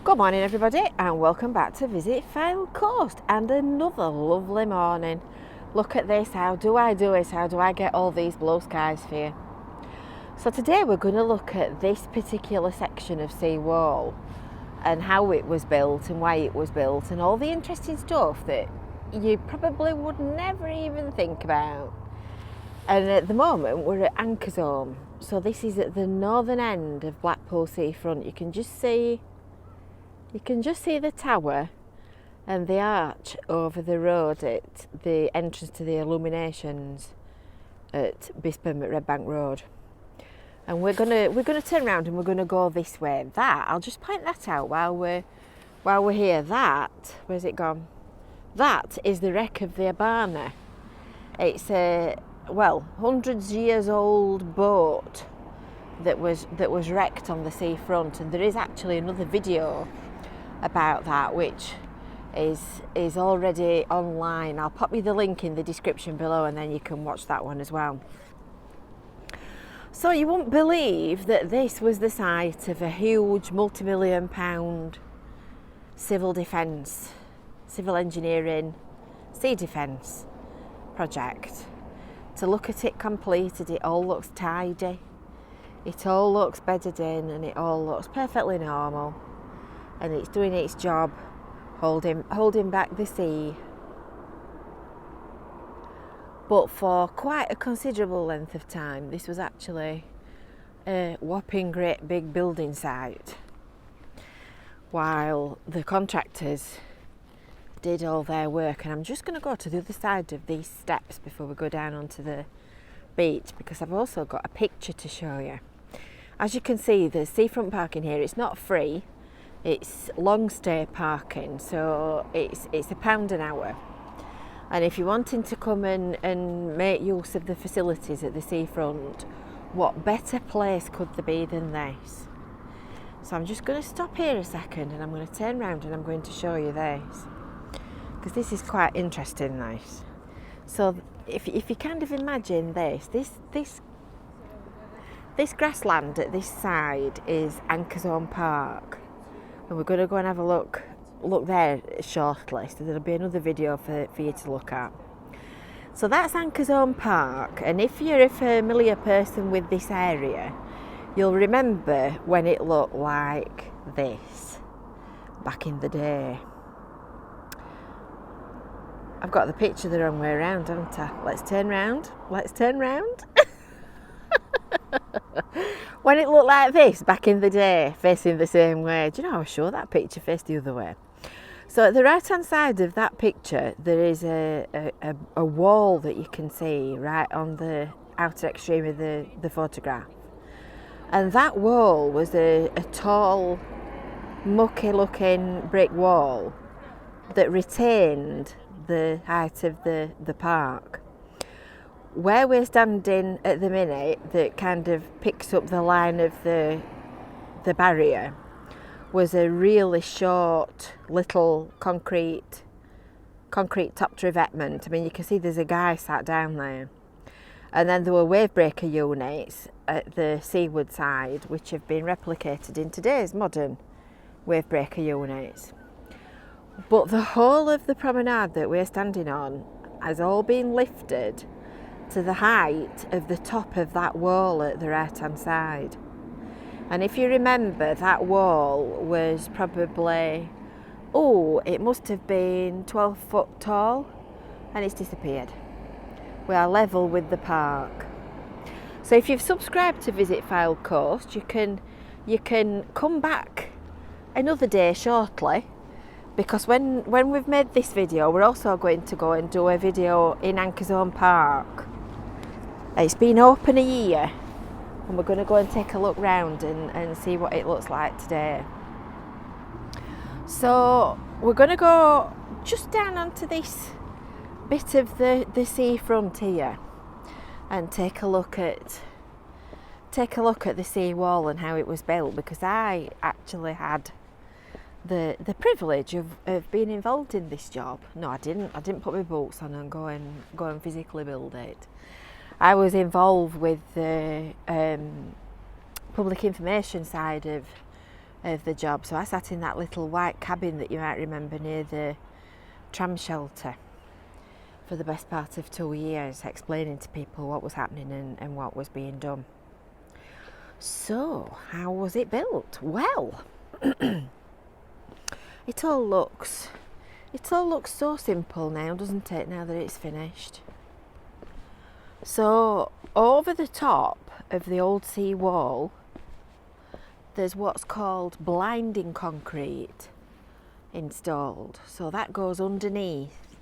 Good morning everybody and welcome back to Visit Fylde Coast and another lovely morning. Look at this, how do I do it? How do I get all these blue skies for you? So today we're going to look at this particular section of Seawall and how it was built and why it was built and all the interesting stuff that you probably would never even think about. And at the moment we're at Anchorsholme, so this is at the northern end of Blackpool seafront. You can just see the tower and the arch over the road at the entrance to the illuminations at Bispam at Red Bank Road. And we're gonna turn around and we're gonna go this way. I'll just point that out while we're here. Where's it gone? That is the wreck of the Abana. It's a hundreds years old boat that was wrecked on the seafront, and there is actually another video about that which is already online. I'll pop you the link in the description below and then you can watch that one as well. So you won't believe that this was the site of a huge multi-million-pound civil defence, civil engineering, sea defence project. To look at it completed, it all looks tidy, it all looks bedded in, and it all looks perfectly normal. And it's doing its job, holding back the sea. But for quite a considerable length of time, this was actually a whopping great big building site, while the contractors did all their work. And I'm just going to go to the other side of these steps before we go down onto the beach, because I've also got a picture to show you. As you can see, the seafront parking here, it's not free. It's long stay parking, so it's £1 an hour. And if you're wanting to come and make use of the facilities at the seafront, what better place could there be than this? So I'm just going to stop here a second and I'm going to turn around and I'm going to show you this, because this is quite interesting, this. So if you kind of imagine this grassland at this side is Anchorsholme Park. And we're going to go and have a look there shortly, so there'll be another video for you to look at. So that's Anchorsholme Park, and if you're a familiar person with this area, you'll remember when it looked like this back in the day. I've got the picture the wrong way around, haven't I? Let's turn round. When it looked like this back in the day, facing the same way. Do you know, I was sure that picture faced the other way. So at the right hand side of that picture there is a wall that you can see right on the outer extreme of the photograph. And that wall was a tall, mucky looking brick wall that retained the height of the park. Where we're standing at the minute, that kind of picks up the line of the barrier, was a really short little concrete topped revetment. I mean, you can see there's a guy sat down there. And then there were wave breaker units at the seaward side, which have been replicated in today's modern wave breaker units. But the whole of the promenade that we're standing on has all been lifted to the height of the top of that wall at the right hand side. And if you remember, that wall was probably, it must have been 12 foot tall, and it's disappeared. We are level with the park. So if you've subscribed to Visit Fylde Coast, you can come back another day shortly, because when we've made this video, we're also going to go and do a video in Anchorsholme Park. It's been open a year, and we're going to go and take a look round and see what it looks like today. So we're going to go just down onto this bit of the seafront here and take a look at the seawall and how it was built, because I actually had the privilege of being involved in this job. No, I didn't put my boots on and go and physically build it. I was involved with the public information side of of the job. So I sat in that little white cabin that you might remember near the tram shelter for the best part of 2 years, explaining to people what was happening and what was being done. So how was it built? Well, it all looks so simple now, doesn't it, now that it's finished? So over the top of the old seawall, there's what's called blinding concrete installed. So that goes underneath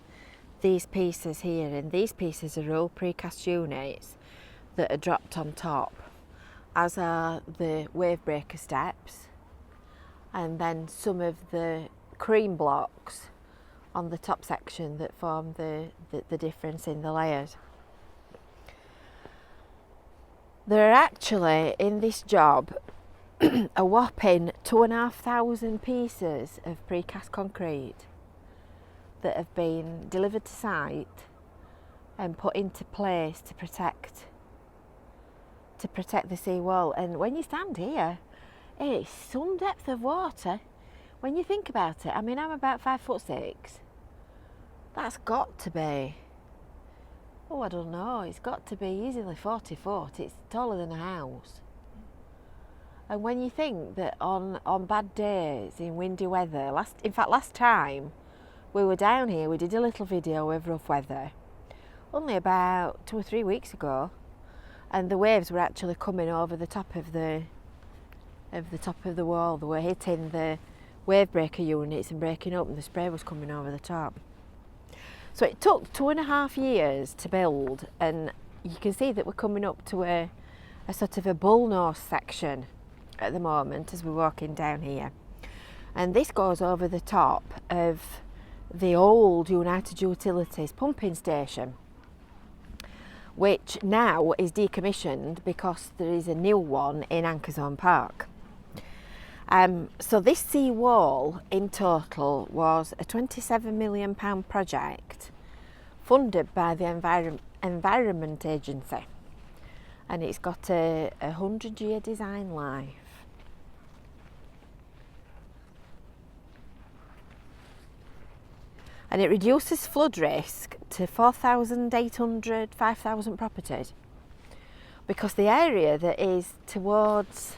these pieces here, and these pieces are all precast units that are dropped on top, as are the wave breaker steps, and then some of the cream blocks on the top section that form the difference in the layers. There are actually, in this job, a whopping 2,500 pieces of precast concrete that have been delivered to site and put into place to protect the seawall. And when you stand here, it's some depth of water. When you think about it, I mean, I'm about 5'6". That's got to be, I don't know, it's got to be easily 40 foot. It's taller than a house. And when you think that on bad days in windy weather, last time we were down here, we did a little video of rough weather, only about 2 or 3 weeks ago, and the waves were actually coming over the top of the wall. They were hitting the wave breaker units and breaking up, and the spray was coming over the top. So it took 2.5 years to build, and you can see that we're coming up to a sort of a bullnose section at the moment as we're walking down here. And this goes over the top of the old United Utilities pumping station, which now is decommissioned because there is a new one in Anchorsholme Park. So this seawall in total was a £27 million project funded by the Environment Agency, and it's got a 100-year design life. And it reduces flood risk to 4,800, 5,000 properties, because the area that is towards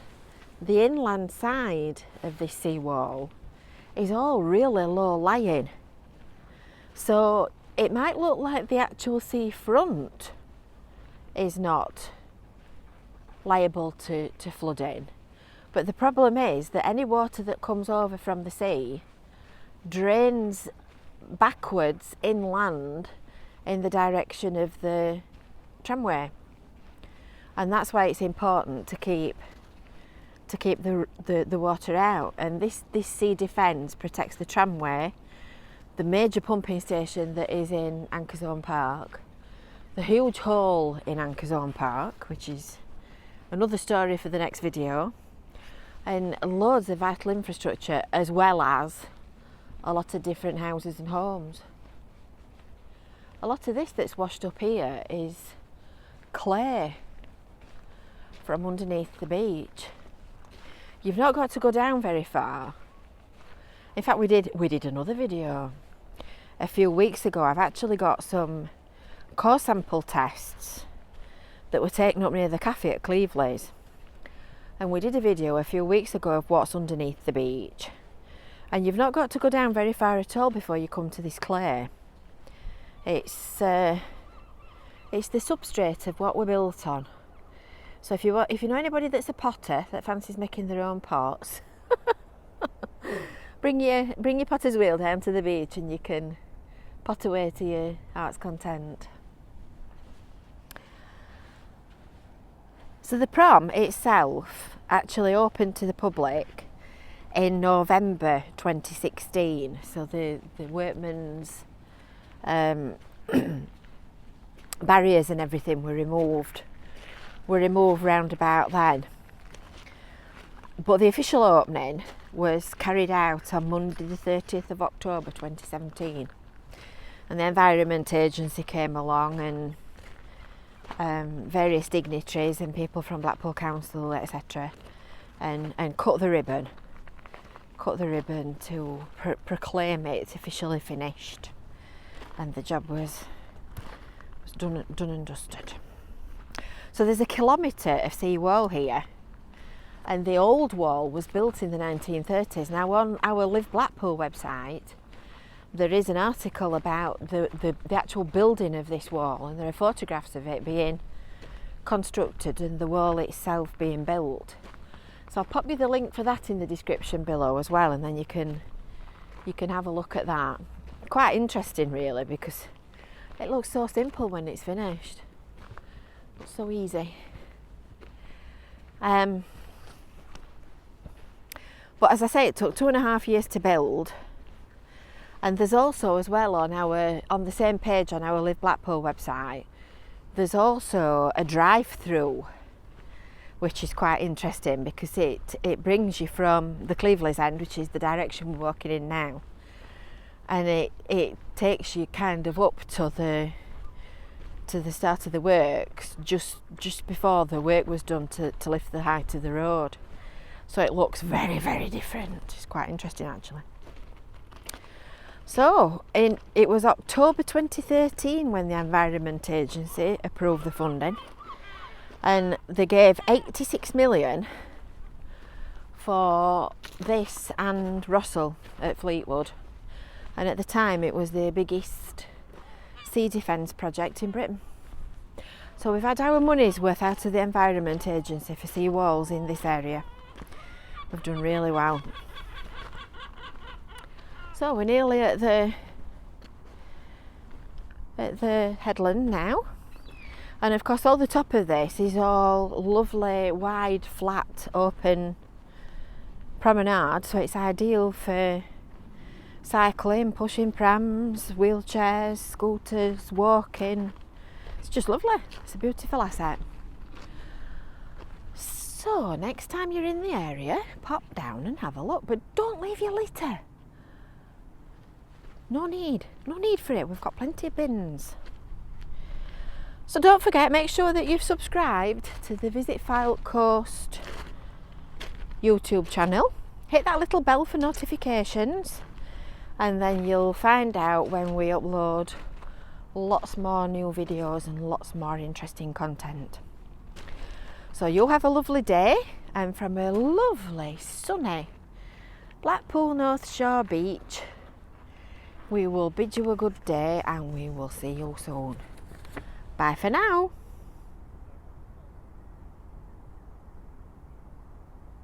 the inland side of this seawall is all really low lying. So it might look like the actual seafront is not liable to flooding, but the problem is that any water that comes over from the sea drains backwards inland in the direction of the tramway, and that's why it's important to keep the water out. And this sea defence protects the tramway, the major pumping station that is in Anchorsholme Park, the huge hole in Anchorsholme Park, which is another story for the next video, and loads of vital infrastructure, as well as a lot of different houses and homes. A lot of this that's washed up here is clay from underneath the beach. You've not got to go down very far. In fact, we did another video a few weeks ago. I've actually got some core sample tests that were taken up near the cafe at Cleveley's, and we did a video a few weeks ago of what's underneath the beach. And you've not got to go down very far at all before you come to this clay. It's the substrate of what we're built on. So if you know anybody that's a potter that fancies making their own pots, bring your potter's wheel down to the beach and you can pot away to your heart's content. So the prom itself actually opened to the public in November 2016. So the workmen's barriers and everything were removed round about then. But the official opening was carried out on Monday the 30th of October 2017. And the Environment Agency came along, and various dignitaries and people from Blackpool Council, etc., and cut the ribbon. cut the ribbon to proclaim it officially finished, and the job was done and dusted. So there's a kilometre of seawall here, and the old wall was built in the 1930s. Now on our Live Blackpool website there is an article about the actual building of this wall, and there are photographs of it being constructed and the wall itself being built. So I'll pop you the link for that in the description below as well, and then you can have a look at that. Quite interesting really, because it looks so simple when it's finished. It's so easy. But as I say, it took 2.5 years to build. And there's also as well on the same page on our Live Blackpool website, there's also a drive-through, which is quite interesting because it brings you from the Cleveley's end, which is the direction we're walking in now, and it takes you kind of up to the start of the works just before the work was done to lift the height of the road. So it looks very, very different. It's quite interesting actually. So it was October 2013 when the Environment Agency approved the funding, and they gave 86 million for this and Russell at Fleetwood, and at the time it was the biggest sea defence project in Britain. So we've had our money's worth out of the Environment Agency for sea walls in this area. We've done really well. So we're nearly at the headland now, and of course all the top of this is all lovely, wide, flat, open promenade, so it's ideal for cycling, pushing prams, wheelchairs, scooters, walking. It's just lovely. It's a beautiful asset. So next time you're in the area, pop down and have a look, but don't leave your litter. No need for it. We've got plenty of bins. So don't forget, make sure that you've subscribed to the Visit Fylde Coast YouTube channel. Hit that little bell for notifications, and then you'll find out when we upload lots more new videos and lots more interesting content. So you'll have a lovely day, and from a lovely sunny Blackpool North Shore beach, we will bid you a good day, and we will see you soon. Bye for now.